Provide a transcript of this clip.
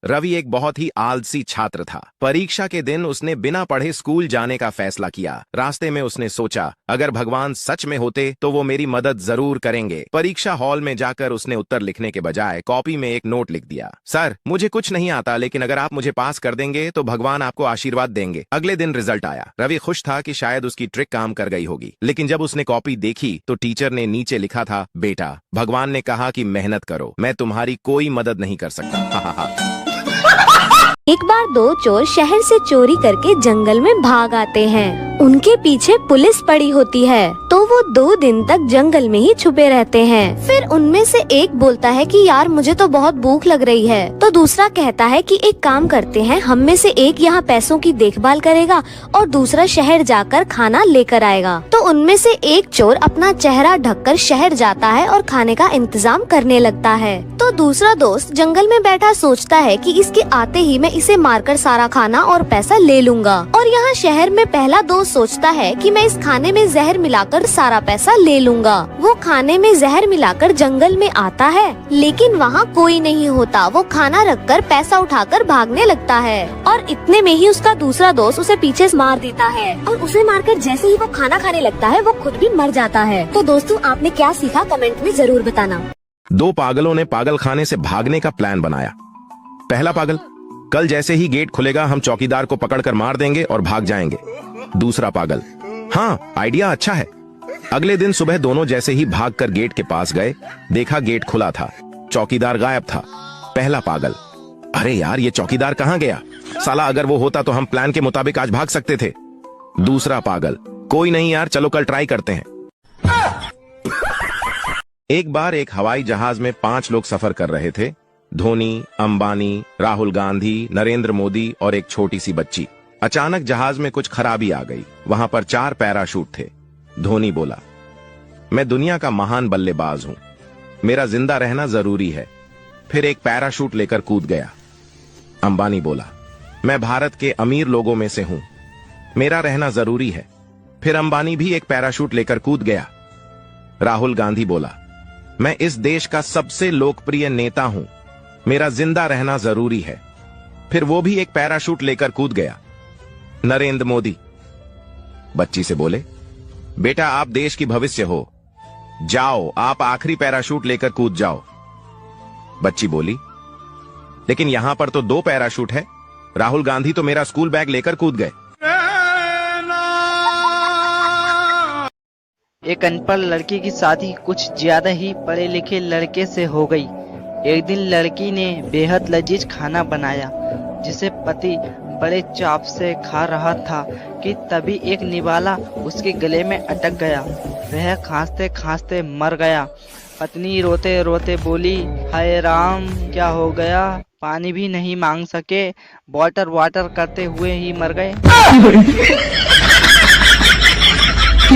रवि एक बहुत ही आलसी छात्र था। परीक्षा के दिन उसने बिना पढ़े स्कूल जाने का फैसला किया। रास्ते में उसने सोचा, अगर भगवान सच में होते तो वो मेरी मदद जरूर करेंगे। परीक्षा हॉल में जाकर उसने उत्तर लिखने के बजाय कॉपी में एक नोट लिख दिया। सर, मुझे कुछ नहीं आता, लेकिन अगर आप मुझे पास कर देंगे तो भगवान आपको आशीर्वाद देंगे। अगले दिन रिजल्ट आया। रवि खुश था कि शायद उसकी ट्रिक काम कर गई होगी, लेकिन जब उसने कॉपी देखी तो टीचर ने नीचे लिखा था, बेटा, भगवान ने कहा कि मेहनत करो, मैं तुम्हारी कोई मदद नहीं कर सकता। एक बार दो चोर शहर से चोरी करके जंगल में भाग आते हैं। उनके पीछे पुलिस पड़ी होती है, तो वो 2 दिन तक जंगल में ही छुपे रहते हैं। फिर उनमें से एक बोलता है कि यार मुझे तो बहुत भूख लग रही है। तो दूसरा कहता है कि एक काम करते हैं, हम में से एक यहाँ पैसों की देखभाल करेगा और दूसरा शहर जाकर खाना लेकर आएगा। तो उनमें से एक चोर अपना चेहरा ढककर शहर जाता है और खाने का इंतजाम करने लगता है। तो दूसरा दोस्त जंगल में बैठा सोचता है कि इसके आते ही मैं इसे मारकर सारा खाना और पैसा ले लूंगा। और यहाँ शहर में पहला दोस्त सोचता है कि मैं इस खाने में जहर मिलाकर सारा पैसा ले लूंगा। वो खाने में जहर मिलाकर जंगल में आता है, लेकिन वहाँ कोई नहीं होता। वो खाना रखकर पैसा उठाकर भागने लगता है और इतने में ही उसका दूसरा दोस्त उसे पीछे से मार देता है और उसे मारकर जैसे ही वो खाना खाने लगता है वो खुद भी मर जाता है। तो दोस्तों, आपने क्या सीखा कमेंट में जरूर बताना। 2 पागलों ने पागल खाने से भागने का प्लान बनाया। पहला पागल, कल जैसे ही गेट खुलेगा हम चौकीदार को पकड़कर मार देंगे और भाग जाएंगे। दूसरा पागल, हाँ, आइडिया अच्छा है। अगले दिन सुबह दोनों जैसे ही भागकर गेट के पास गए, देखा गेट खुला था, चौकीदार गायब था। पहला पागल, अरे यार, ये चौकीदार कहाँ गया? साला, अगर वो होता तो हम प्लान के मुताबिक आज भाग सकते थे। दूसरा पागल, कोई नहीं यार, चलो कल ट्राई करते हैं। एक बार एक हवाई जहाज में 5 लोग सफर कर रहे थे। धोनी, अंबानी, राहुल गांधी, नरेंद्र मोदी और एक छोटी सी बच्ची। अचानक जहाज में कुछ खराबी आ गई। वहां पर 4 पैराशूट थे। धोनी बोला, मैं दुनिया का महान बल्लेबाज हूं, मेरा जिंदा रहना जरूरी है। फिर एक पैराशूट लेकर कूद गया। अंबानी बोला, मैं भारत के अमीर लोगों में से हूं, मेरा रहना जरूरी है। फिर अंबानी भी एक पैराशूट लेकर कूद गया। राहुल गांधी बोला, मैं इस देश का सबसे लोकप्रिय नेता हूं, मेरा जिंदा रहना जरूरी है। फिर वो भी एक पैराशूट लेकर कूद गया। नरेंद्र मोदी बच्ची से बोले, बेटा, आप देश की भविष्य हो, जाओ, आप आखिरी पैराशूट लेकर कूद जाओ। बच्ची बोली, लेकिन यहां पर तो 2 पैराशूट है, राहुल गांधी तो मेरा स्कूल बैग लेकर कूद गए। एक अनपढ़ लड़की की शादी कुछ ज्यादा ही पढ़े लिखे लड़के से हो गई। एक दिन लड़की ने बेहद लजीज खाना बनाया, जिसे पति बड़े चाव से खा रहा था कि तभी एक निवाला उसके गले में अटक गया। वह खांसते खांसते मर गया। पत्नी रोते रोते बोली, हाय राम, क्या हो गया? पानी भी नहीं मांग सके, वाटर वाटर करते हुए ही मर गए।